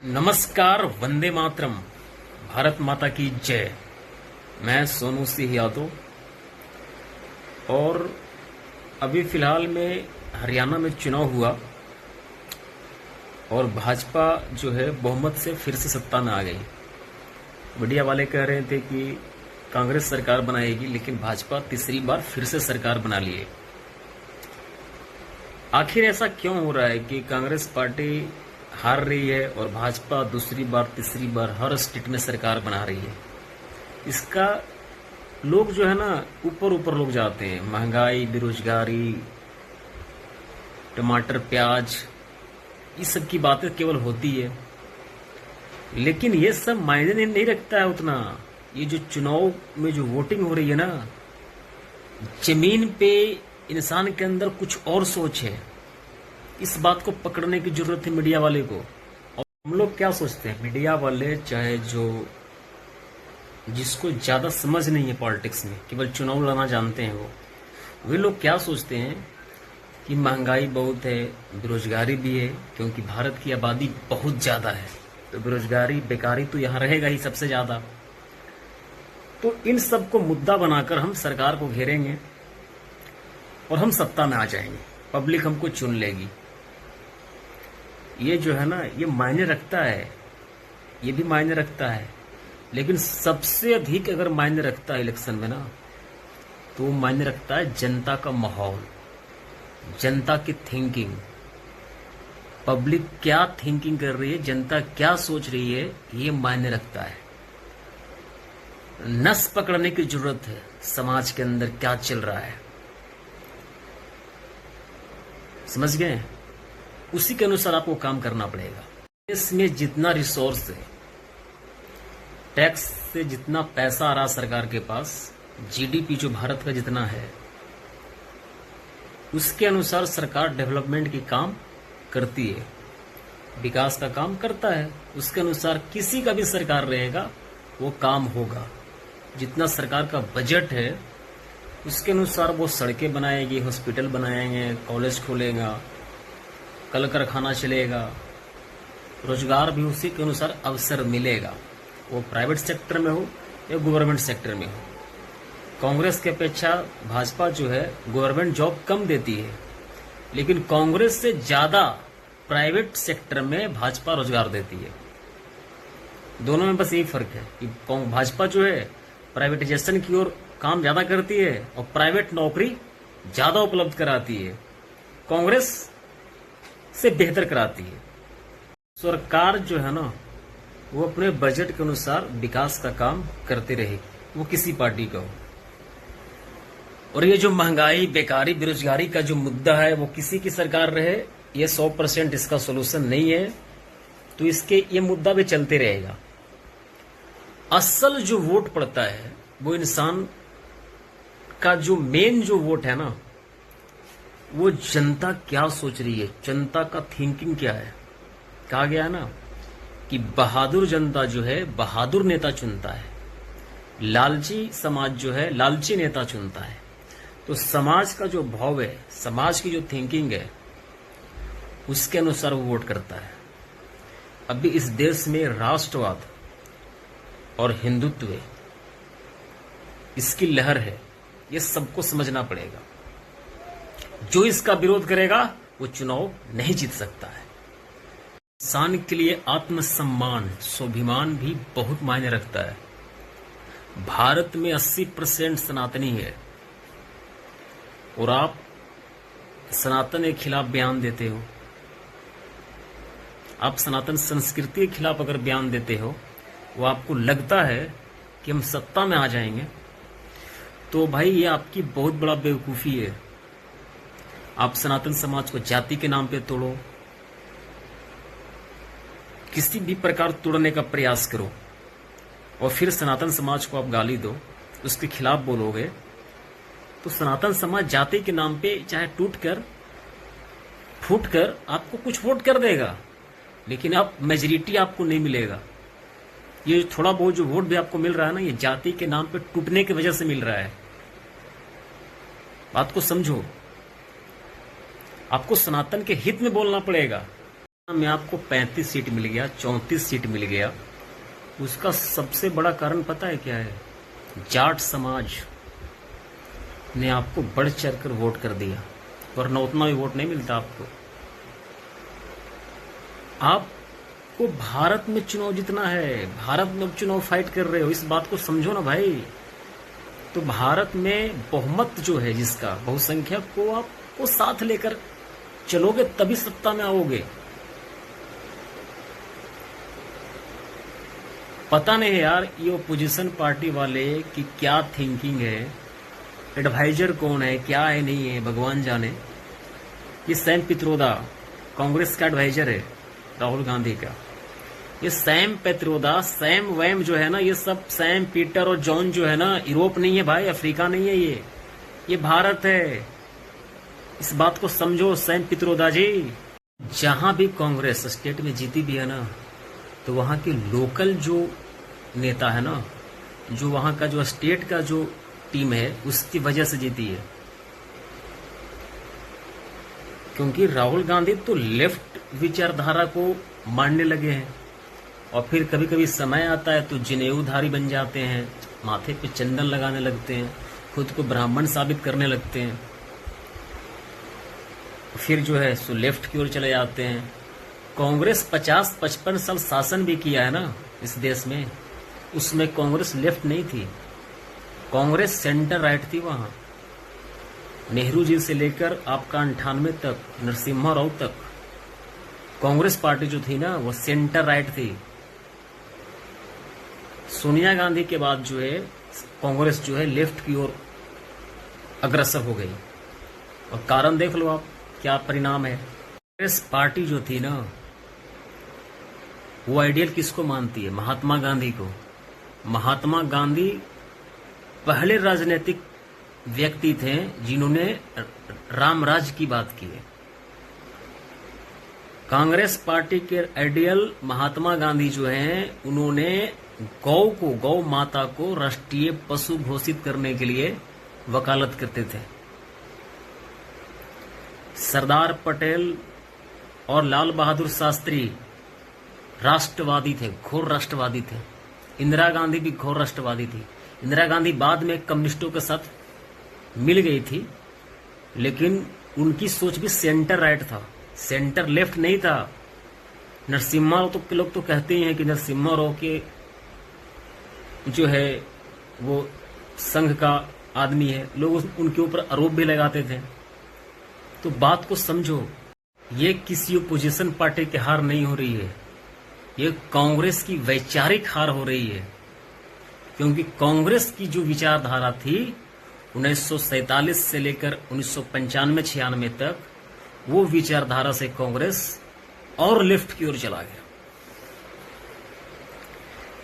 नमस्कार, वंदे मातरम, भारत माता की जय। मैं सोनू सिंह यादव और अभी फिलहाल में हरियाणा में चुनाव हुआ और भाजपा जो है बहुमत से फिर से सत्ता में आ गई। मीडिया वाले कह रहे थे कि कांग्रेस सरकार बनाएगी, लेकिन भाजपा तीसरी बार फिर से सरकार बना लिए। आखिर ऐसा क्यों हो रहा है कि कांग्रेस पार्टी हार रही है और भाजपा दूसरी बार तीसरी बार हर स्टेट में सरकार बना रही है? इसका लोग जो है ना ऊपर ऊपर लोग जाते हैं। महंगाई, बेरोजगारी, टमाटर, प्याज, इस सब की बातें केवल होती है, लेकिन ये सब मायने नहीं रखता है उतना। ये जो चुनाव में जो वोटिंग हो रही है ना, जमीन पे इंसान के अंदर कुछ और सोच है। इस बात को पकड़ने की जरूरत है मीडिया वाले को। और हम लोग क्या सोचते हैं, मीडिया वाले चाहे जो जिसको ज्यादा समझ नहीं है पॉलिटिक्स में, केवल चुनाव लड़ना जानते हैं, वे लोग क्या सोचते हैं कि महंगाई बहुत है, बेरोजगारी भी है, क्योंकि भारत की आबादी बहुत ज्यादा है, तो बेरोजगारी, बेकारी तो यहाँ रहेगा ही सबसे ज्यादा। तो इन सब को मुद्दा बनाकर हम सरकार को घेरेंगे और हम सत्ता में आ जाएंगे, पब्लिक हमको चुन लेगी। ये जो है ना, ये मायने रखता है, ये भी मायने रखता है, लेकिन सबसे अधिक अगर मायने रखता है इलेक्शन में ना, तो वो मायने रखता है जनता का माहौल, जनता की थिंकिंग। पब्लिक क्या थिंकिंग कर रही है, जनता क्या सोच रही है, ये मायने रखता है। नस पकड़ने की जरूरत है, समाज के अंदर क्या चल रहा है, समझ गए? उसी के अनुसार आपको काम करना पड़ेगा। इसमें जितना रिसोर्स है, टैक्स से जितना पैसा आ रहा सरकार के पास, जीडीपी जो भारत का जितना है, उसके अनुसार सरकार डेवलपमेंट की काम करती है, विकास का काम करता है। उसके अनुसार किसी का भी सरकार रहेगा वो काम होगा। जितना सरकार का बजट है उसके अनुसार वो सड़कें बनाएगी, हॉस्पिटल बनाएंगे, कॉलेज खोलेगा, कल कारखाना चलेगा, रोजगार भी उसी के अनुसार अवसर मिलेगा, वो प्राइवेट सेक्टर में हो या गवर्नमेंट सेक्टर में हो। कांग्रेस की अपेक्षा भाजपा जो है गवर्नमेंट जॉब कम देती है, लेकिन कांग्रेस से ज्यादा प्राइवेट सेक्टर में भाजपा रोजगार देती है। दोनों में बस यही फर्क है कि भाजपा जो है प्राइवेटाइजेशन की ओर काम ज्यादा करती है और प्राइवेट नौकरी ज्यादा उपलब्ध कराती है, कांग्रेस से बेहतर कराती है। सरकार जो है ना, वो अपने बजट के अनुसार विकास का काम करते रहे, वो किसी पार्टी का हो। और ये जो महंगाई, बेकारी, बेरोजगारी का जो मुद्दा है, वो किसी की सरकार रहे, ये 100% इसका सोल्यूशन नहीं है, तो इसके ये मुद्दा भी चलते रहेगा। असल जो वोट पड़ता है वो इंसान का जो मेन जो वोट है ना, वो जनता क्या सोच रही है, जनता का थिंकिंग क्या है। कहा गया है ना कि बहादुर जनता जो है बहादुर नेता चुनता है, लालची समाज जो है लालची नेता चुनता है। तो समाज का जो भाव है, समाज की जो थिंकिंग है, उसके अनुसार वो वोट करता है। अभी इस देश में राष्ट्रवाद और हिंदुत्व, इसकी लहर है, ये सबको समझना पड़ेगा। जो इसका विरोध करेगा वो चुनाव नहीं जीत सकता है। इंसान के लिए आत्मसम्मान, स्वाभिमान भी बहुत मायने रखता है। भारत में 80% सनातनी है और आप सनातन के खिलाफ बयान देते हो, आप सनातन संस्कृति के खिलाफ अगर बयान देते हो, वो आपको लगता है कि हम सत्ता में आ जाएंगे, तो भाई ये आपकी बहुत बड़ा बेवकूफी है। आप सनातन समाज को जाति के नाम पे तोड़ो, किसी भी प्रकार तोड़ने का प्रयास करो और फिर सनातन समाज को आप गाली दो, उसके खिलाफ बोलोगे, तो सनातन समाज जाति के नाम पे चाहे टूट कर फूट कर आपको कुछ वोट कर देगा, लेकिन आप मेजोरिटी आपको नहीं मिलेगा। ये थोड़ा बहुत जो वोट भी आपको मिल रहा है ना, ये जाति के नाम पे टूटने की वजह से मिल रहा है। बात को समझो, आपको सनातन के हित में बोलना पड़ेगा। में आपको 35 सीट मिल गया, 34 सीट मिल गया, उसका सबसे बड़ा कारण पता है क्या है? जाट समाज ने आपको बढ़ चढ़कर वोट कर दिया, वरना उतना भी वोट नहीं मिलता आपको। आपको भारत में चुनाव जीतना है, भारत में चुनाव फाइट कर रहे हो, इस बात को समझो ना भाई। तो भारत में बहुमत जो है, जिसका बहुसंख्यक को आपको साथ लेकर चलोगे तभी सत्ता में आओगे। पता नहीं यार ये ओपोजिशन पार्टी वाले की क्या थिंकिंग है, एडवाइजर कौन है, क्या है, नहीं है, भगवान जाने। ये सैम पित्रोदा कांग्रेस का एडवाइजर है राहुल गांधी का। ये सैम पित्रोदा, सैम वैम जो है ना, ये सब सैम पीटर और जॉन जो है ना, यूरोप नहीं है भाई, अफ्रीका नहीं है, ये भारत है। इस बात को समझो सैम पित्रोदा जी। जहां भी कांग्रेस स्टेट में जीती भी है ना, तो वहां के लोकल जो नेता है ना, जो वहां का जो स्टेट का जो टीम है, उसकी वजह से जीती है। क्योंकि राहुल गांधी तो लेफ्ट विचारधारा को मानने लगे हैं, और फिर कभी कभी समय आता है तो जनेऊधारी बन जाते हैं, माथे पे चंदन लगाने लगते हैं, खुद को ब्राह्मण साबित करने लगते हैं, फिर जो है सो लेफ्ट की ओर चले जाते हैं। कांग्रेस 50-55 साल शासन भी किया है ना इस देश में, उसमें कांग्रेस लेफ्ट नहीं थी, कांग्रेस सेंटर राइट थी। वहां नेहरू जी से लेकर आपका 98 तक, नरसिम्हा राव तक, कांग्रेस पार्टी जो थी ना वो सेंटर राइट थी। सोनिया गांधी के बाद जो है कांग्रेस जो है लेफ्ट की ओर अग्रसर हो गई, और कारण देख लो आप क्या परिणाम है। कांग्रेस पार्टी जो थी ना, वो आइडियल किसको मानती है? महात्मा गांधी को। महात्मा गांधी पहले राजनीतिक व्यक्ति थे जिन्होंने रामराज की बात की है। कांग्रेस पार्टी के आइडियल महात्मा गांधी जो हैं, उन्होंने गौ माता को राष्ट्रीय पशु घोषित करने के लिए वकालत करते थे। सरदार पटेल और लाल बहादुर शास्त्री राष्ट्रवादी थे, घोर राष्ट्रवादी थे। इंदिरा गांधी भी घोर राष्ट्रवादी थी। इंदिरा गांधी बाद में कम्युनिस्टों के साथ मिल गई थी, लेकिन उनकी सोच भी सेंटर राइट था, सेंटर लेफ्ट नहीं था। नरसिम्हा राव तो लोग तो कहते ही हैं कि नरसिम्हा राव के जो है वो संघ का आदमी है, लोग उनके ऊपर आरोप भी लगाते थे। तो बात को समझो, ये किसी ओपोजिशन पार्टी की हार नहीं हो रही है, ये कांग्रेस की वैचारिक हार हो रही है। क्योंकि कांग्रेस की जो विचारधारा थी 1947 से लेकर 1995-96 तक, वो विचारधारा से कांग्रेस और लेफ्ट की ओर चला गया।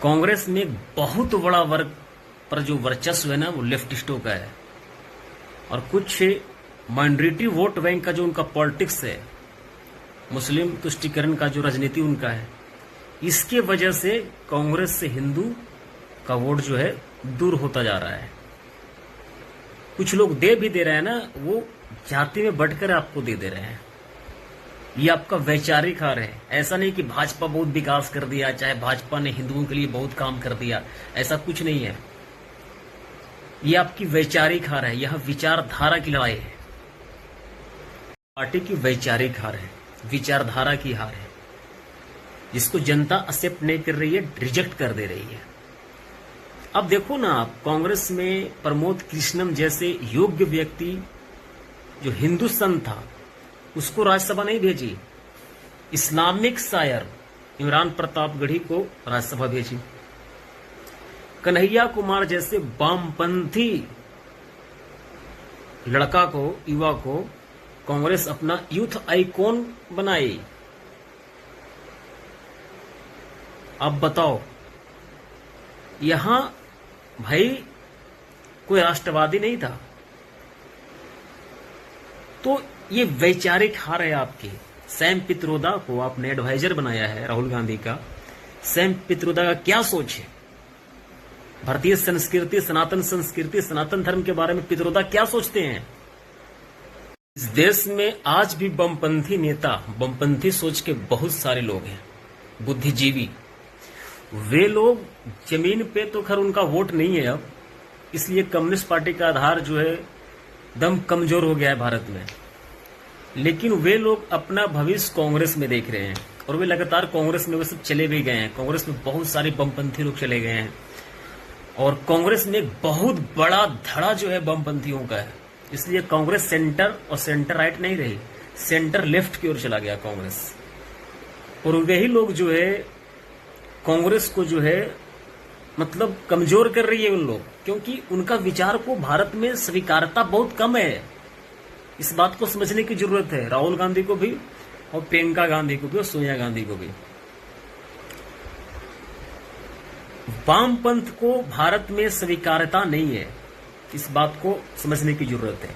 कांग्रेस में बहुत बड़ा वर्ग पर जो वर्चस्व है ना, वो लेफ्टिस्टों का है, और कुछ माइनॉरिटी वोट बैंक का जो उनका पॉलिटिक्स है, मुस्लिम तुष्टीकरण का जो राजनीति उनका है, इसके वजह से कांग्रेस से हिंदू का वोट जो है दूर होता जा रहा है। कुछ लोग दे भी दे रहे हैं ना, वो जाति में बढ़कर आपको दे रहे हैं। ये आपका वैचारिक हार है। ऐसा नहीं कि भाजपा बहुत विकास कर दिया, चाहे भाजपा ने हिंदुओं के लिए बहुत काम कर दिया, ऐसा कुछ नहीं है। ये आपकी वैचारिक हार है, यह विचारधारा की लड़ाई है। पार्टी की वैचारिक हार है, विचारधारा की हार है, जिसको जनता एक्सेप्ट नहीं कर रही है, रिजेक्ट कर दे रही है। अब देखो ना आप, कांग्रेस में प्रमोद कृष्णम जैसे योग्य व्यक्ति जो हिंदू संत था, उसको राज्यसभा नहीं भेजी। इस्लामिक शायर इमरान प्रतापगढ़ी को राज्यसभा भेजी। कन्हैया कुमार जैसे वामपंथी लड़का को, युवा को कांग्रेस अपना यूथ आइकॉन बनाई। अब बताओ, यहां भाई कोई राष्ट्रवादी नहीं था। तो ये वैचारिक हार है आपकी। सैम पित्रोदा को आपने एडवाइजर बनाया है राहुल गांधी का। सैम पित्रोदा का क्या सोच है? भारतीय संस्कृति, सनातन धर्म के बारे में पित्रोदा क्या सोचते हैं? इस देश में आज भी वामपंथी नेता, वामपंथी सोच के बहुत सारे लोग हैं, बुद्धिजीवी। वे लोग जमीन पे तो खैर उनका वोट नहीं है अब, इसलिए कम्युनिस्ट पार्टी का आधार जो है दम कमजोर हो गया है भारत में। लेकिन वे लोग अपना भविष्य कांग्रेस में देख रहे हैं और वे लगातार कांग्रेस में वे सब चले भी गए हैं। कांग्रेस में बहुत सारे वामपंथी लोग चले गए हैं और कांग्रेस में एक बहुत बड़ा धड़ा जो है वामपंथियों का है। इसलिए कांग्रेस सेंटर और सेंटर राइट नहीं रही, सेंटर लेफ्ट की ओर चला गया कांग्रेस। और वही लोग जो है कांग्रेस को जो है मतलब कमजोर कर रही है उन लोग, क्योंकि उनका विचार को भारत में स्वीकारता बहुत कम है। इस बात को समझने की जरूरत है, राहुल गांधी को भी और प्रियंका गांधी को भी और सोनिया गांधी को भी। वामपंथ को भारत में स्वीकारता नहीं है, इस बात को समझने की जरूरत है।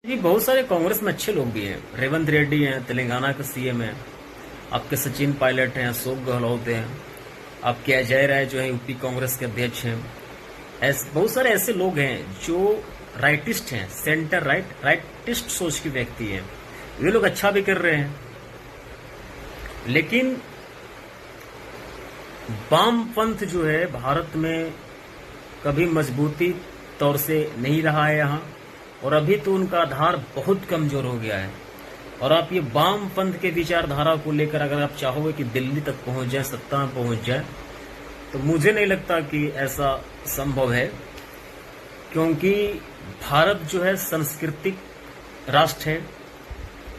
ये बहुत सारे कांग्रेस में अच्छे लोग भी हैं, रेवंत रेड्डी हैं, तेलंगाना के सीएम हैं, आपके सचिन पायलट हैं, अशोक गहलोत हैं, आपके अजय राय जो है यूपी कांग्रेस के अध्यक्ष हैं। बहुत सारे ऐसे लोग हैं जो राइटिस्ट हैं, सेंटर राइटिस्ट सोच के व्यक्ति हैं। वे लोग अच्छा भी कर रहे हैं, लेकिन वामपंथ जो है भारत में कभी मजबूती तौर से नहीं रहा है यहाँ, और अभी तो उनका आधार बहुत कमजोर हो गया है। और आप ये वामपंथ के विचारधारा को लेकर अगर आप चाहोगे कि दिल्ली तक पहुंच जाए, सत्ता में पहुंच जाए, तो मुझे नहीं लगता कि ऐसा संभव है। क्योंकि भारत जो है सांस्कृतिक राष्ट्र है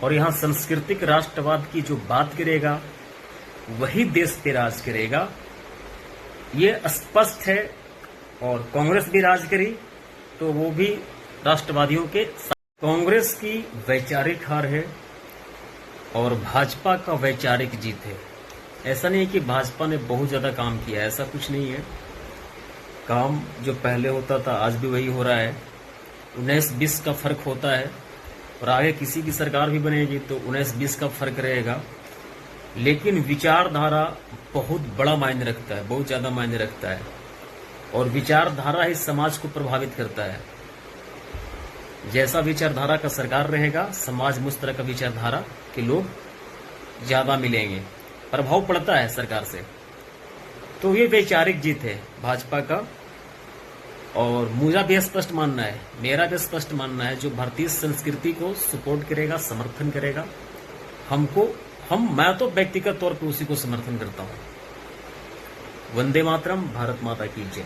और यहाँ सांस्कृतिक राष्ट्रवाद की जो बात करेगा वही देश पे राज करेगा, ये स्पष्ट है। और कांग्रेस भी राज करी तो वो भी राष्ट्रवादियों के साथ। कांग्रेस की वैचारिक हार है और भाजपा का वैचारिक जीत है। ऐसा नहीं है कि भाजपा ने बहुत ज्यादा काम किया, ऐसा कुछ नहीं है। काम जो पहले होता था आज भी वही हो रहा है। 19-20 का फर्क होता है और आगे किसी की सरकार भी बनेगी तो 19-20 का फर्क रहेगा। लेकिन विचारधारा बहुत बड़ा मायने रखता है, बहुत ज्यादा मायने रखता है, और विचारधारा ही समाज को प्रभावित करता है। जैसा विचारधारा का सरकार रहेगा, समाज में उस तरह का विचारधारा के लोग ज्यादा मिलेंगे, प्रभाव पड़ता है सरकार से। तो ये वैचारिक जीत है भाजपा का। और मुझे भी स्पष्ट मानना है, मेरा भी स्पष्ट मानना है, जो भारतीय संस्कृति को सपोर्ट करेगा, समर्थन करेगा, मैं तो व्यक्तिगत तौर पर उसी को समर्थन करता हूं। वंदे मातरम, भारत माता की जय।